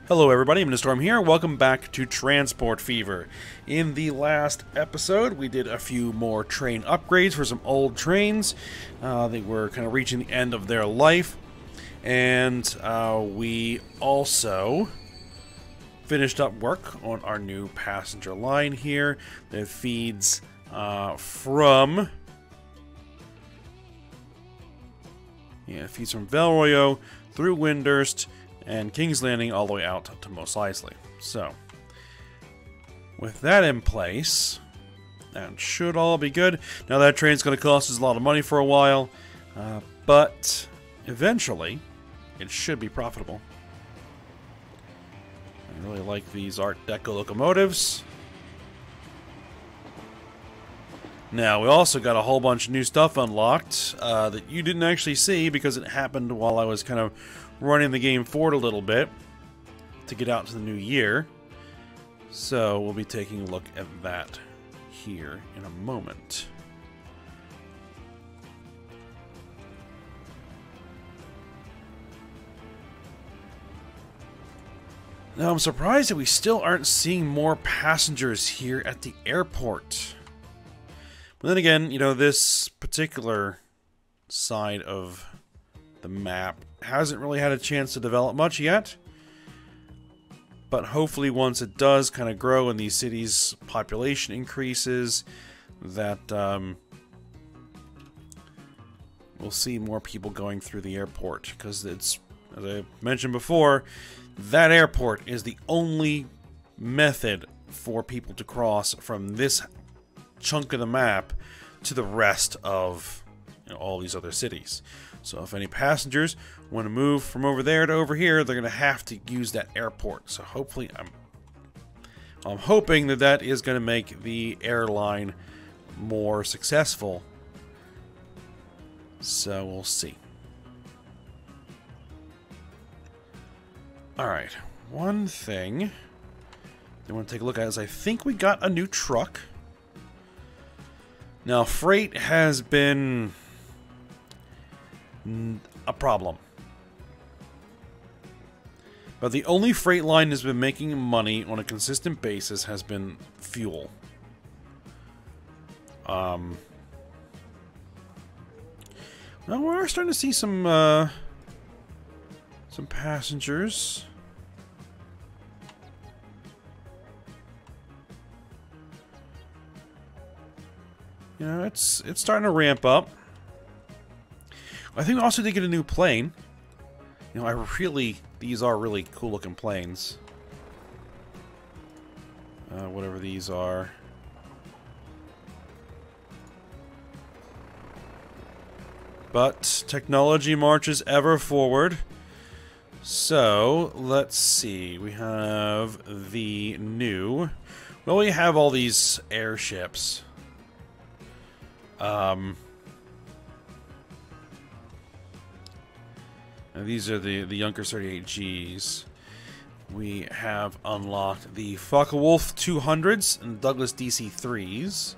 Hello everybody, I'm Storm here. Welcome back to Transport Fever. In the last episode, we did a few more train upgrades for some old trains. They were kind of reaching the end of their life. And we also finished up work on our new passenger line here that feeds from Valroyo through Windurst and King's Landing all the way out to Mos Eisley. So, with that in place, that should all be good. Now that train's going to cost us a lot of money for a while, but eventually it should be profitable. I really like these Art Deco locomotives. Now, we also got a whole bunch of new stuff unlocked that you didn't actually see because it happened while I was kind of running the game forward a little bit to get out to the new year. So, we'll be taking a look at that here in a moment. Now, I'm surprised that we still aren't seeing more passengers here at the airport. But then again, you know, this particular side of the map hasn't really had a chance to develop much yet. But hopefully once it does kind of grow and these cities' population increases, that we'll see more people going through the airport. Because it's, as I mentioned before, that airport is the only method for people to cross from this chunk of the map to the rest of all these other cities. So if any passengers want to move from over there to over here, they're going to have to use that airport. So hopefully, I'm hoping that that is going to make the airline more successful. So we'll see. Alright, one thing I want to take a look at is I think we got a new truck. Now, freight has been a problem. But the only freight line that's been making money on a consistent basis has been fuel. Now we're starting to see some passengers. You know, it's starting to ramp up. I think we also did get a new plane. You know, these are really cool looking planes. Whatever these are. But technology marches ever forward. So, let's see. We have the new... Well, we have all these airships. And these are the Junkers 38Gs. We have unlocked the Focke-Wulf 200s and Douglas DC-3s.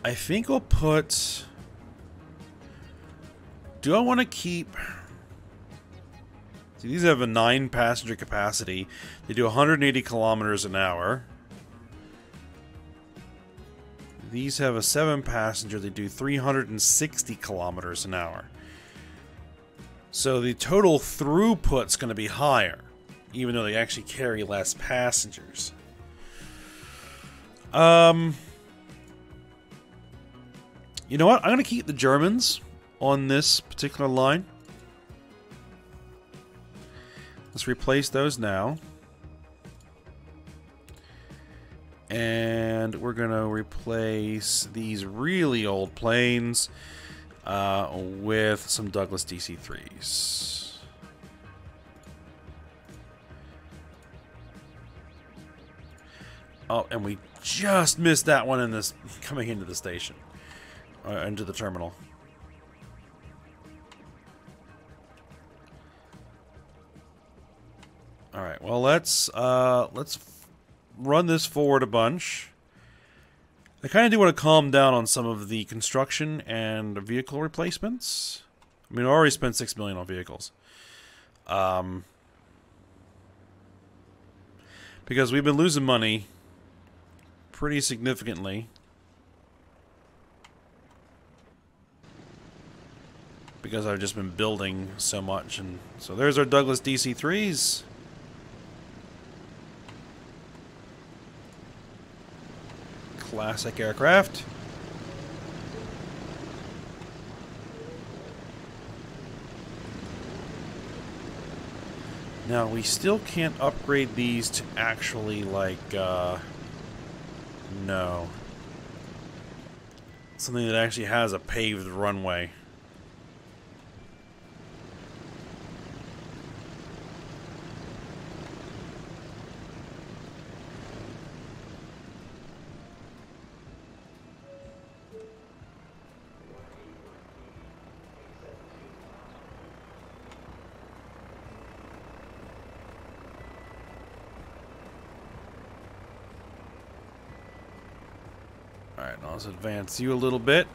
I think we'll put... Do I want to keep... See, these have a 9-passenger capacity. They do 180 kilometers an hour. These have a 7-passenger. They do 360 kilometers an hour. So the total throughput's going to be higher, even though they actually carry less passengers. You know what? I'm going to keep the Germans on this particular line. Let's replace those now. And we're going to replace these really old planes with some Douglas DC-3s. Oh, and we just missed that one in this coming into the station, into the terminal. All right. Well, let's run this forward a bunch. I kind of do want to calm down on some of the construction and vehicle replacements. I mean, I already spent $6 million on vehicles. Because we've been losing money pretty significantly. Because I've just been building so much. And so there's our Douglas DC-3s. Classic aircraft. Now, we still can't upgrade these to actually, like, no. Something that actually has a paved runway. Alright, now let's advance you a little bit.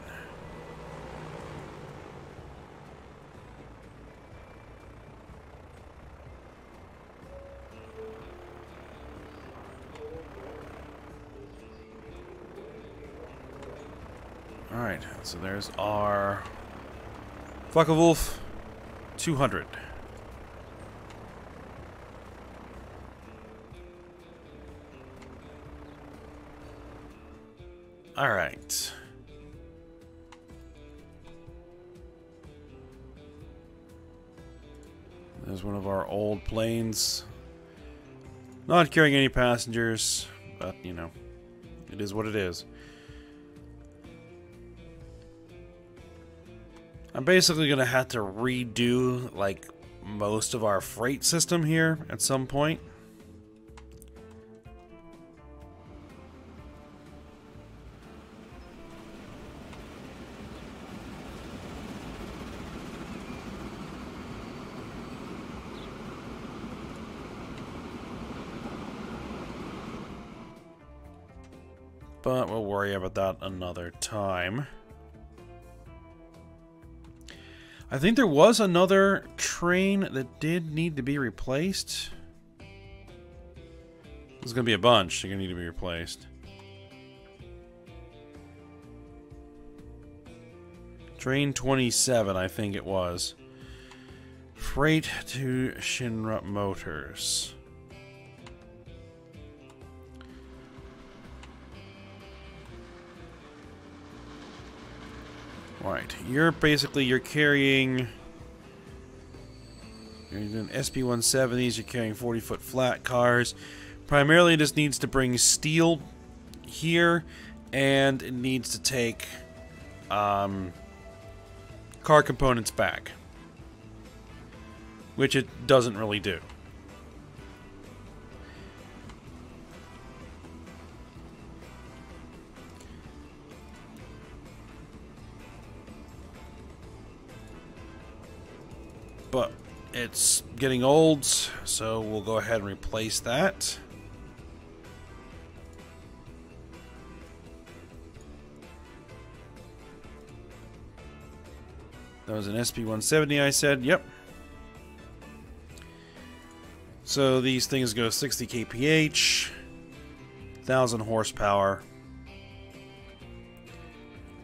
Alright, so there's our Focke-Wulf 200. All right. There's one of our old planes. Not carrying any passengers, but, you know, it is what it is. I'm basically going to have to redo, like, most of our freight system here at some point. But we'll worry about that another time. I think there was another train that did need to be replaced. There's going to be a bunch that are going to need to be replaced. Train 27, I think it was. Freight to Shinra Motors. Right, you're carrying, you're doing SP-170s, you're carrying 40-foot flat cars. Primarily it just needs to bring steel here, and it needs to take car components back, which it doesn't really do. But it's getting old, so we'll go ahead and replace that. That was an SP-170, I said. Yep. So these things go 60 kph, 1,000 horsepower,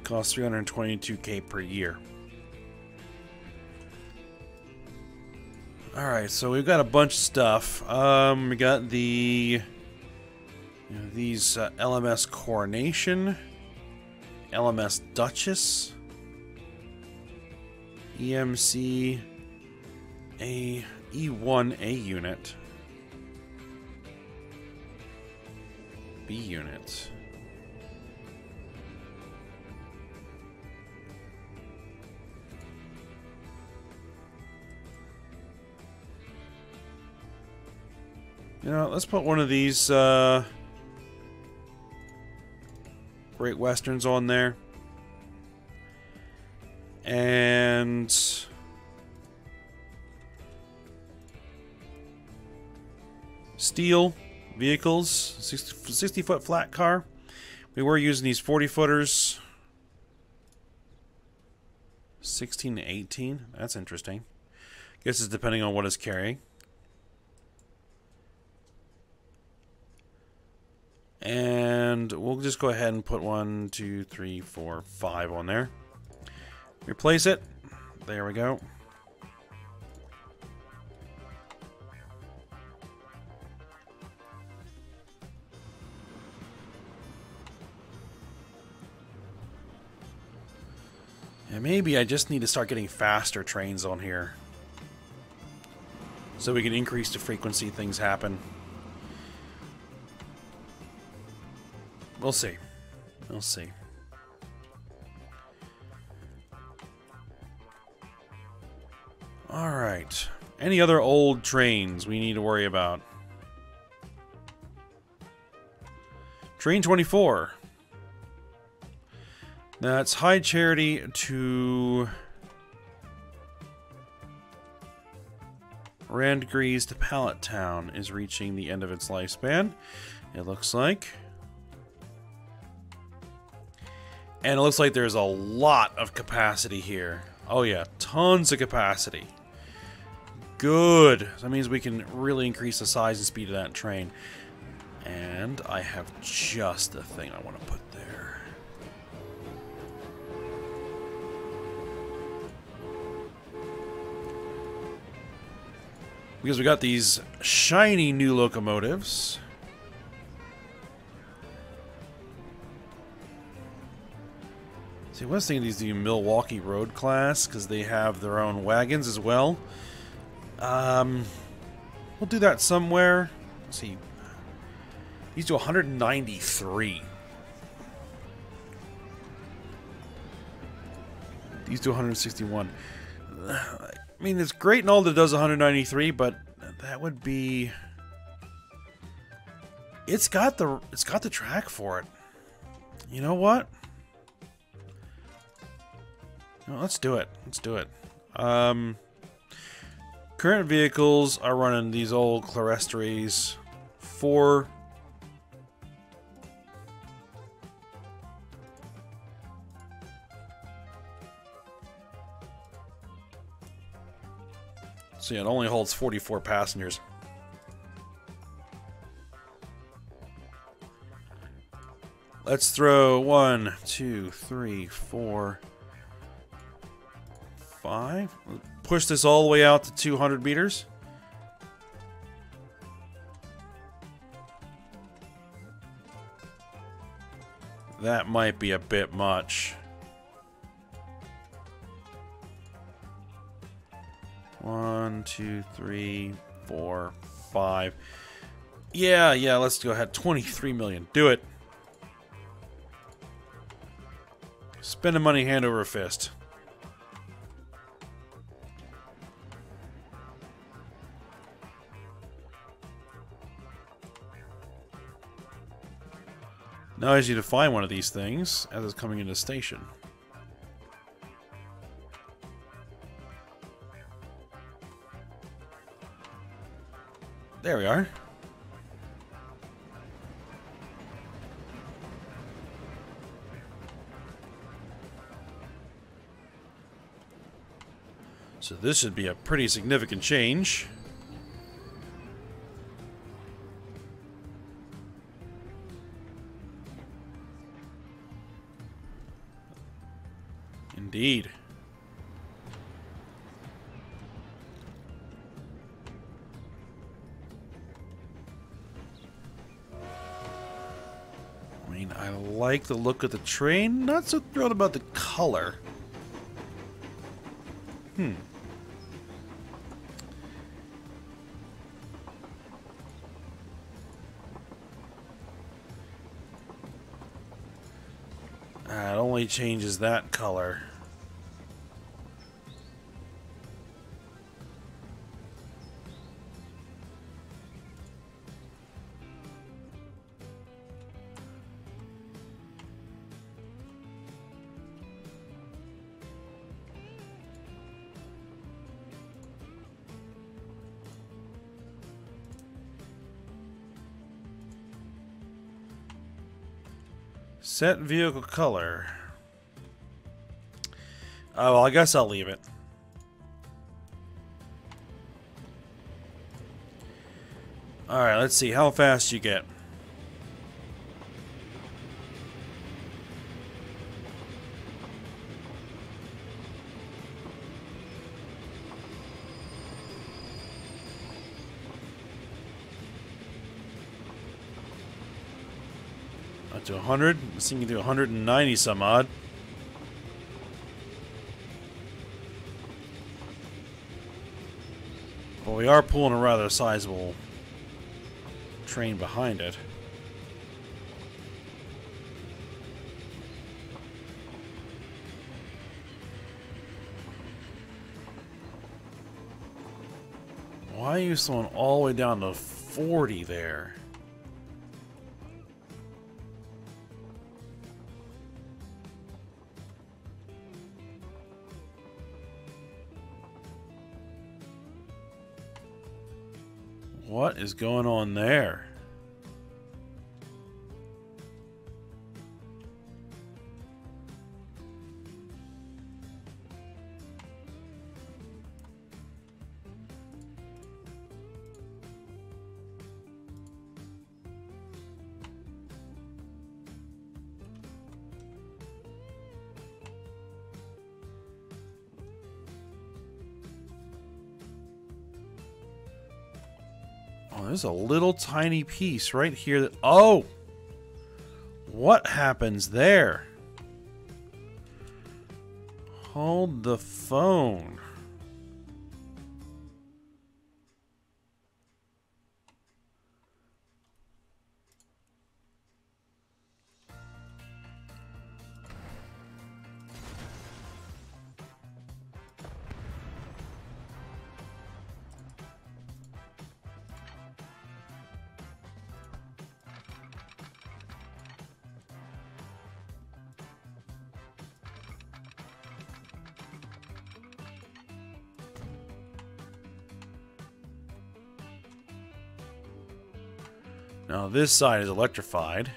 cost $322K per year. Alright, so we've got a bunch of stuff. We got the these LMS Coronation, LMS Duchess, EMC A E1A unit, B unit. You know, let's put one of these Great Westerns on there. And steel vehicles, 60-foot flat car. We were using these 40-footers. 16 to 18. That's interesting. Guess it's depending on what it's carrying. And we'll just go ahead and put 1, 2, 3, 4, 5 on there. Replace it. There we go. And maybe I just need to start getting faster trains on here, so we can increase the frequency things happen. We'll see. We'll see. Alright. Any other old trains we need to worry about? Train 24. That's High Charity to Randgrease to Pallet Town is reaching the end of its lifespan, it looks like. And it looks like there's a lot of capacity here. Oh yeah, tons of capacity. Good. That means we can really increase the size and speed of that train. And I have just the thing I want to put there. Because we got these shiny new locomotives. See, I was thinking these do Milwaukee Road class because they have their own wagons as well. We'll do that somewhere. Let's see. These do 193. These do 161. I mean, it's great and all that it does 193, but that would be... It's got the track for it. You know what? No, let's do it. Let's do it. Current vehicles are running these old Clarestries 4. So yeah, it only holds 44 passengers. Let's throw 1, 2, 3, 4, 5. Push this all the way out to 200 meters. That might be a bit much. 1, 2, 3, 4, 5. Yeah, let's go ahead. 23 million. Do it. Spending money hand over fist. Now I just need to find one of these things as it's coming into the station. There we are. So this should be a pretty significant change. Indeed. I mean, I like the look of the train. Not so thrilled about the color. It only changes that color. Set vehicle color. Oh, well, I guess I'll leave it. Alright, let's see how fast you get. Up to 100? This thing can do 190 some odd. But we are pulling a rather sizable train behind it. Why are you slowing all the way down to 40 there? What is going on there? Oh, there's a little tiny piece right here that... Oh! What happens there? Hold the phone. Now this side is electrified.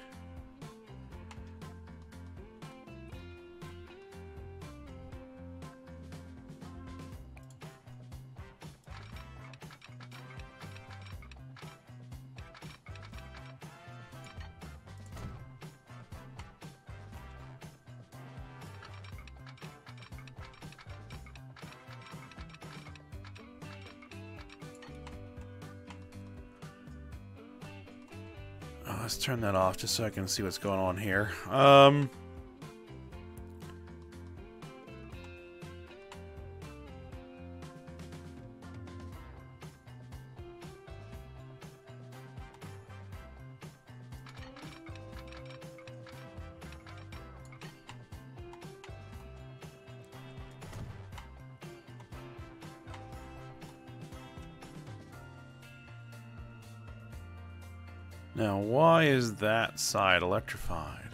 Let's turn that off just so I can see what's going on here. Now, why is that side electrified?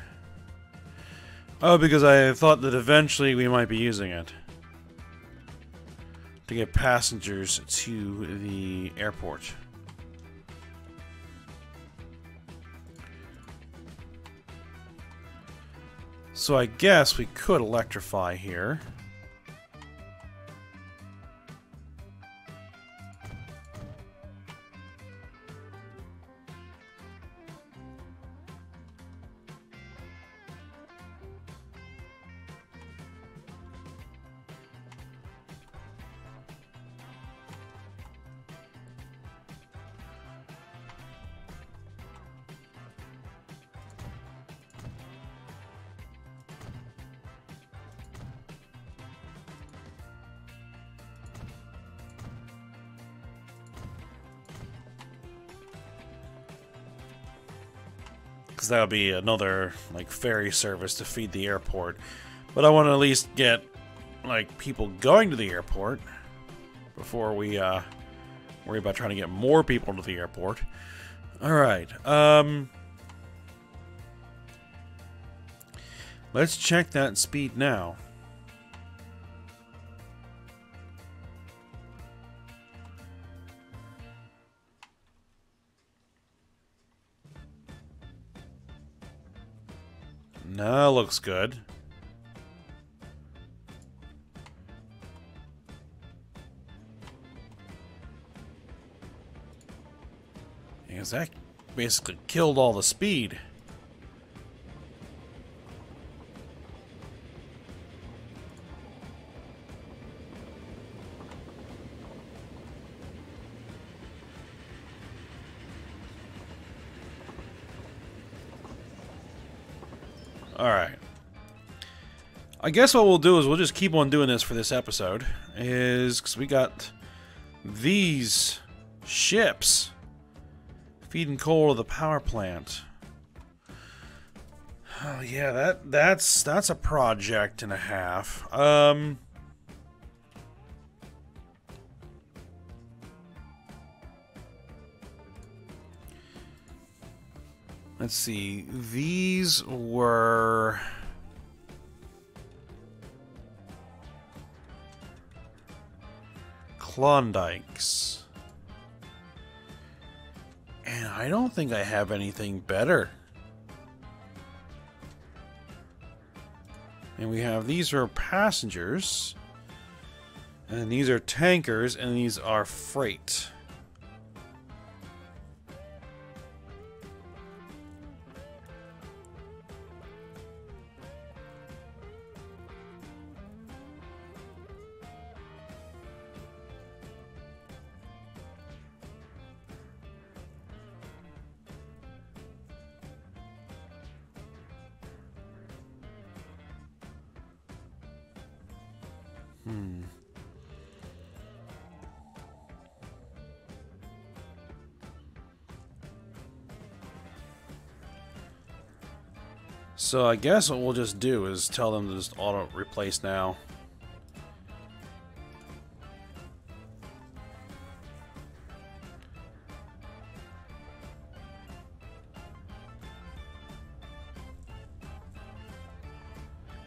Oh, because I thought that eventually we might be using it to get passengers to the airport. So I guess we could electrify here. Because that would be another, like, ferry service to feed the airport. But I want to at least get, like, people going to the airport before we, worry about trying to get more people to the airport. Alright, let's check that speed now. No, looks good. Because that basically killed all the speed. Alright. I guess what we'll do is we'll just keep on doing this for this episode. Because we got these ships feeding coal to the power plant. Oh yeah, that's a project and a half. Let's see. These were Klondikes. And I don't think I have anything better. And we have, these are passengers. And these are tankers, and these are freight. So I guess what we'll just do is tell them to just auto-replace now.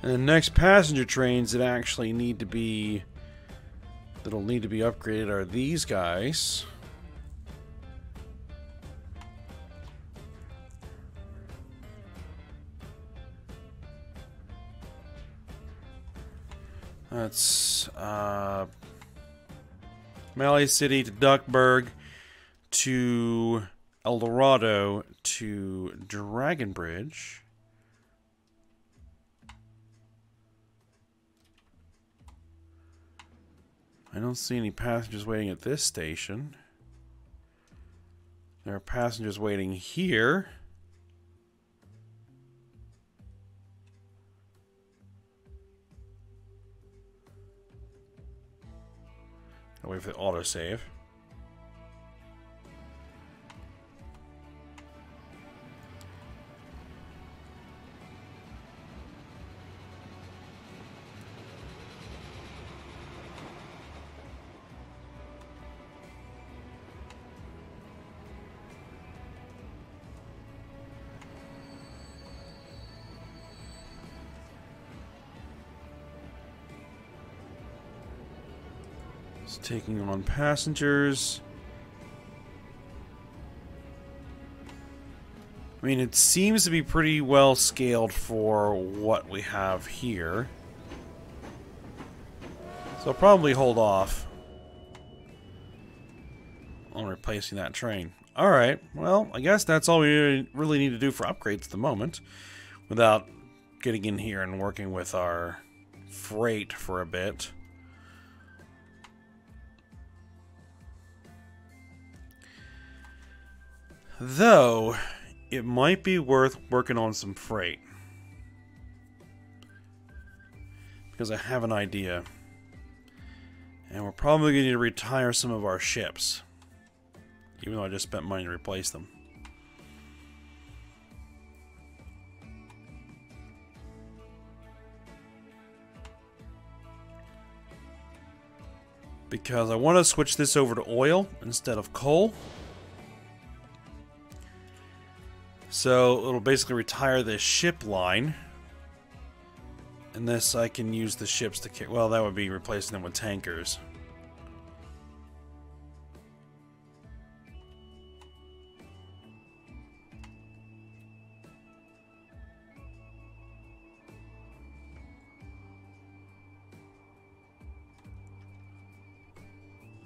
And the next passenger trains that actually need to be... that'll need to be upgraded are these guys. That's Malay City to Duckburg to El Dorado to Dragon Bridge. I don't see any passengers waiting at this station. There are passengers waiting here. I'll wait for the autosave. It's taking on passengers. I mean, it seems to be pretty well scaled for what we have here. So I'll probably hold off on replacing that train. Alright, well, I guess that's all we really need to do for upgrades at the moment. Without getting in here and working with our freight for a bit. Though, it might be worth working on some freight. Because I have an idea. And we're probably going to need to retire some of our ships. Even though I just spent money to replace them. Because I want to switch this over to oil instead of coal. So it'll basically retire this ship line. And this I can use the ships to carry. Well, that would be replacing them with tankers.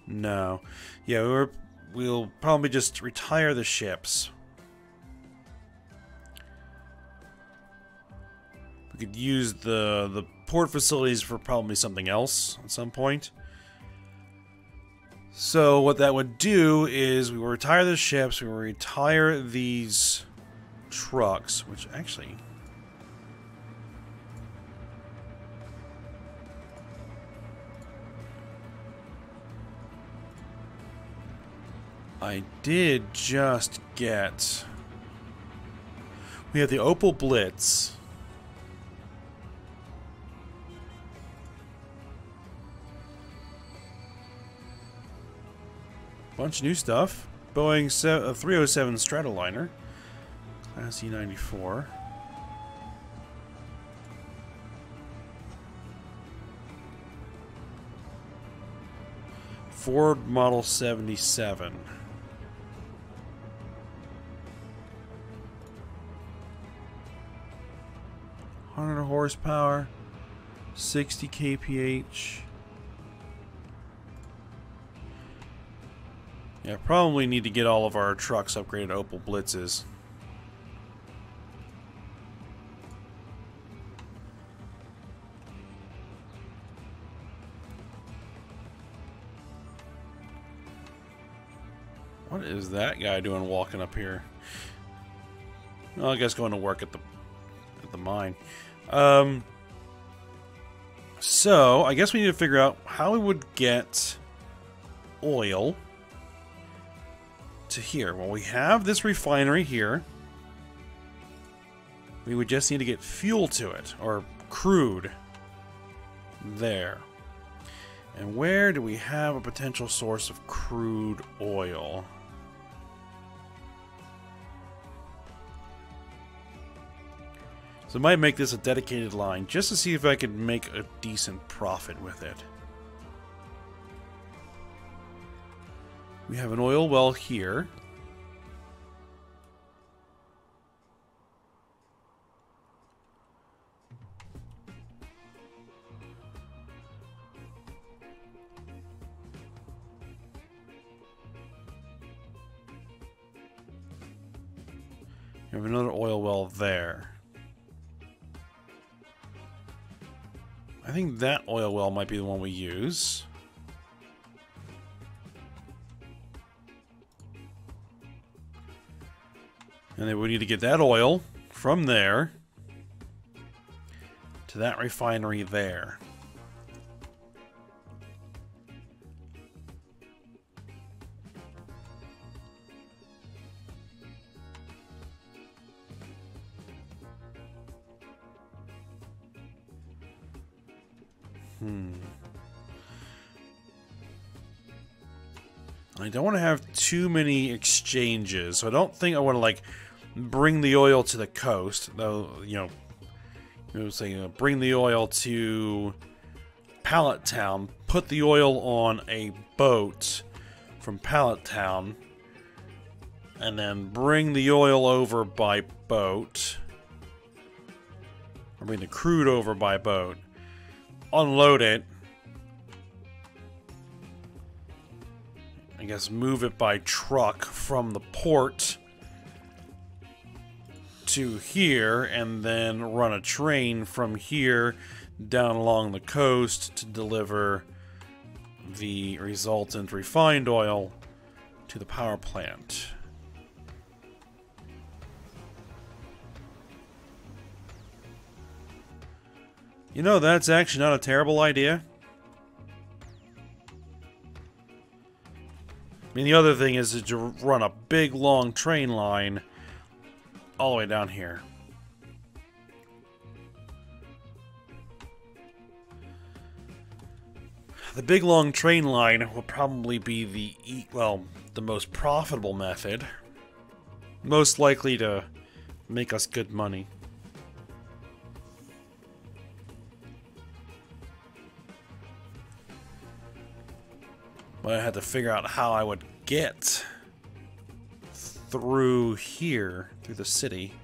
No. Yeah, we'll probably just retire the ships. We could use the port facilities for probably something else at some point. So what that would do is we will retire the ships, we will retire these trucks, which actually... I did just get... We have the Opal Blitz. Bunch of new stuff. Boeing 307 Stratoliner. Class E94. Ford Model 77. Horsepower, 60 kph. Yeah, probably need to get all of our trucks upgraded to Opal Blitzes. What is that guy doing walking up here? Well, I guess going to work at the mine. So I guess we need to figure out how we would get oil to here. Well, we have this refinery here. We would just need to get fuel to it, or crude. There. And where do we have a potential source of crude oil? So I might make this a dedicated line, just to see if I could make a decent profit with it. We have an oil well here. We have another oil well there. I think that oil well might be the one we use. And then we need to get that oil from there to that refinery there. I don't want to have too many exchanges, so I don't think I want to, like, bring the oil to the coast, though, bring the oil to Pallet Town, put the oil on a boat from Pallet Town, and then bring the oil over by boat, or bring the crude over by boat, unload it, I guess move it by truck from the port to here, and then run a train from here down along the coast to deliver the resultant refined oil to the power plant. You know, that's actually not a terrible idea. I mean, the other thing is to run a big, long train line all the way down here. The big, long train line will probably be the most profitable method. Most likely to make us good money. But I had to figure out how I would get through here, through the city.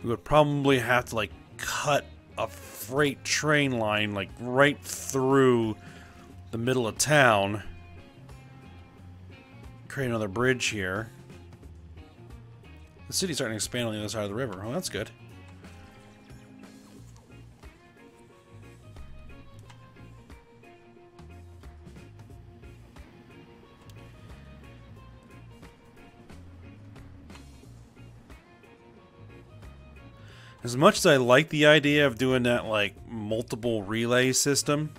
We would probably have to, like, cut a freight train line, like, right through the middle of town. Create another bridge here. The city's starting to expand on the other side of the river. Oh, that's good. As much as I like the idea of doing that, like, multiple relay system,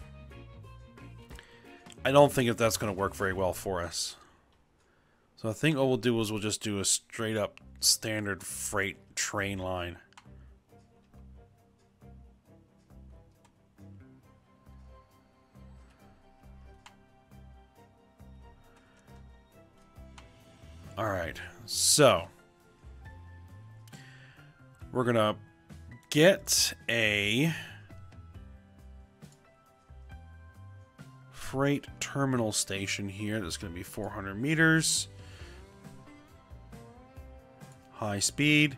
I don't think that that's going to work very well for us. So I think what we'll do is we'll just do a straight up standard freight train line. Alright, so we're going to get a freight terminal station here. That's going to be 400 meters. High speed.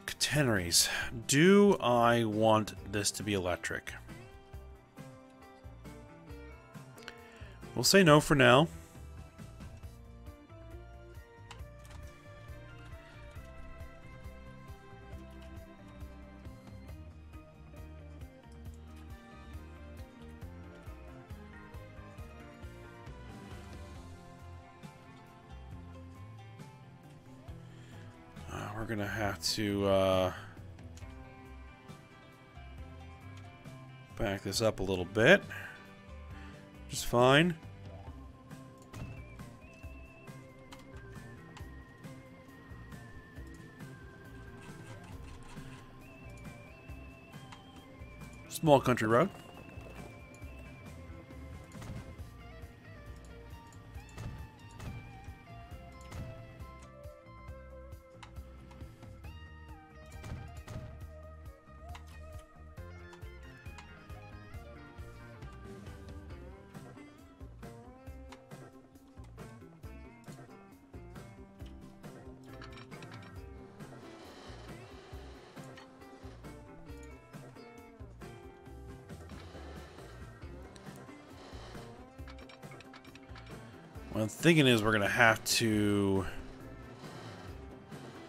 Catenaries. Do I want this to be electric? We'll say no for now. We're gonna have to back this up a little bit. Just fine. Small country road. What I'm thinking is we're going to have to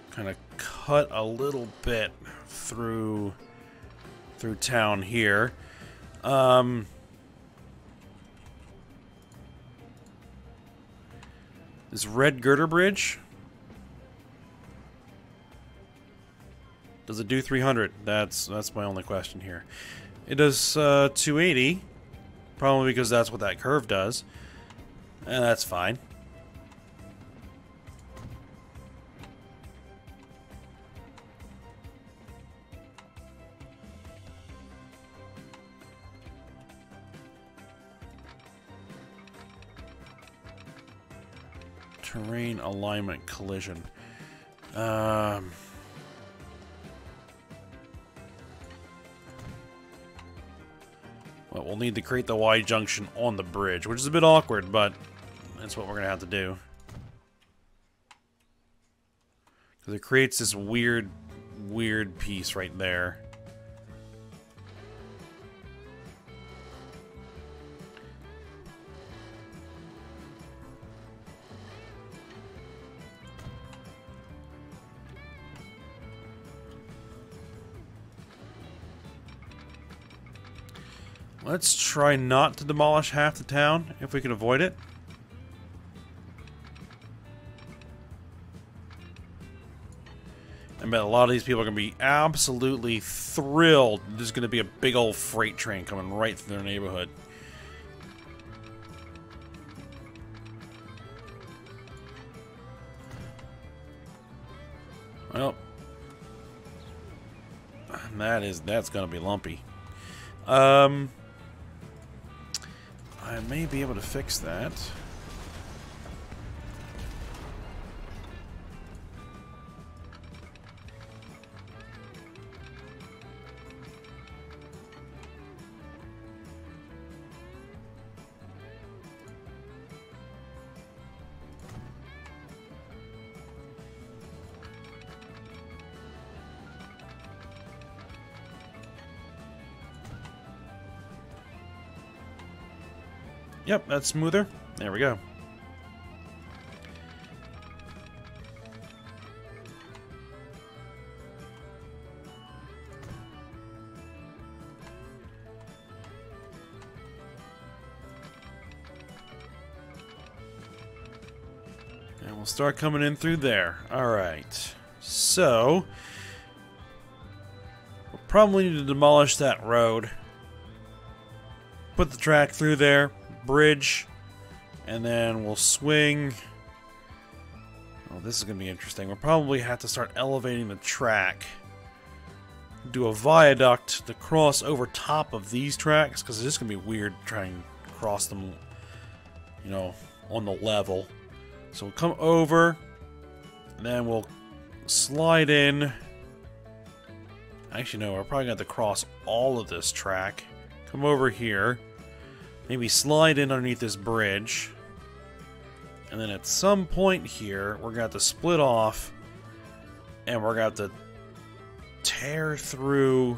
kind of cut a little bit through town here. This red girder bridge, does it do 300? That's my only question here. It does 280, probably because that's what that curve does. And that's fine. Terrain alignment collision. Well, we'll need to create the Y junction on the bridge, which is a bit awkward, but that's what we're gonna have to do. Because it creates this weird piece right there. Let's try not to demolish half the town, if we can avoid it. I bet a lot of these people are going to be absolutely thrilled. There's going to be a big old freight train coming right through their neighborhood. Well, that's going to be lumpy. I may be able to fix that. Yep, that's smoother. There we go. And we'll start coming in through there. Alright. So, we'll probably need to demolish that road. Put the track through there. Bridge. And then we'll swing. Oh, this is going to be interesting. We'll probably have to start elevating the track. Do a viaduct to cross over top of these tracks, because it's just going to be weird trying to cross them, you know, on the level. So we'll come over, and then we'll slide in. Actually, no, we're probably going to have to cross all of this track. Come over here. Maybe slide in underneath this bridge. And then at some point here, we're going to have to split off. And we're going to have to tear through.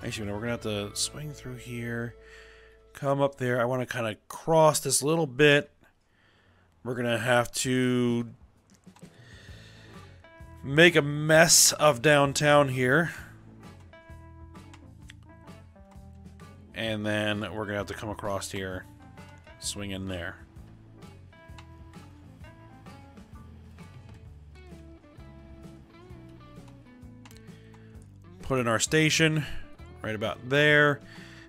Actually, no, we're going to have to swing through here. Come up there. I want to kind of cross this little bit. We're going to have to make a mess of downtown here. And then we're going to have to come across here, swing in there. Put in our station right about there,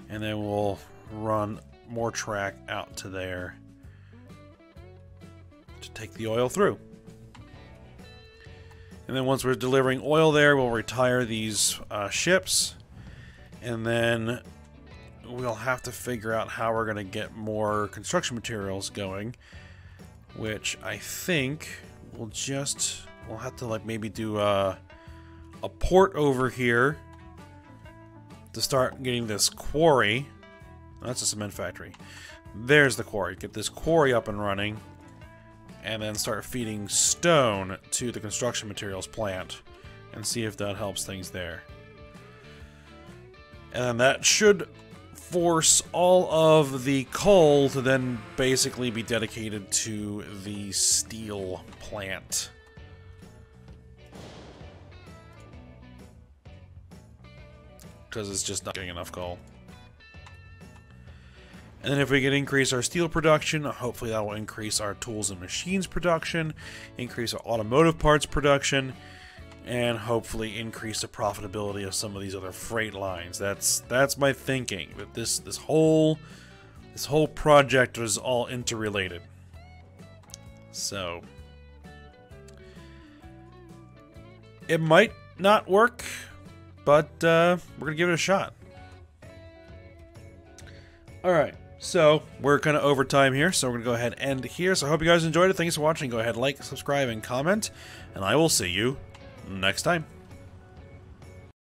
and then we'll run more track out to there to take the oil through. And then once we're delivering oil there, we'll retire these ships, and then we'll have to figure out how we're going to get more construction materials going, which I think we'll have to like maybe do a port over here to start getting this quarry. That's a cement factory. There's the quarry. Get this quarry up and running, and then start feeding stone to the construction materials plant and see if that helps things there. And then that should force all of the coal to then basically be dedicated to the steel plant. Because it's just not getting enough coal. And then if we can increase our steel production, hopefully that will increase our tools and machines production, increase our automotive parts production, and hopefully increase the profitability of some of these other freight lines. That's my thinking. That this whole project is all interrelated. So it might not work, but we're gonna give it a shot. Alright, so we're kind of over time here, so we're gonna go ahead and end here. So I hope you guys enjoyed it. Thanks for watching. Go ahead, like, subscribe, and comment, and I will see you next time.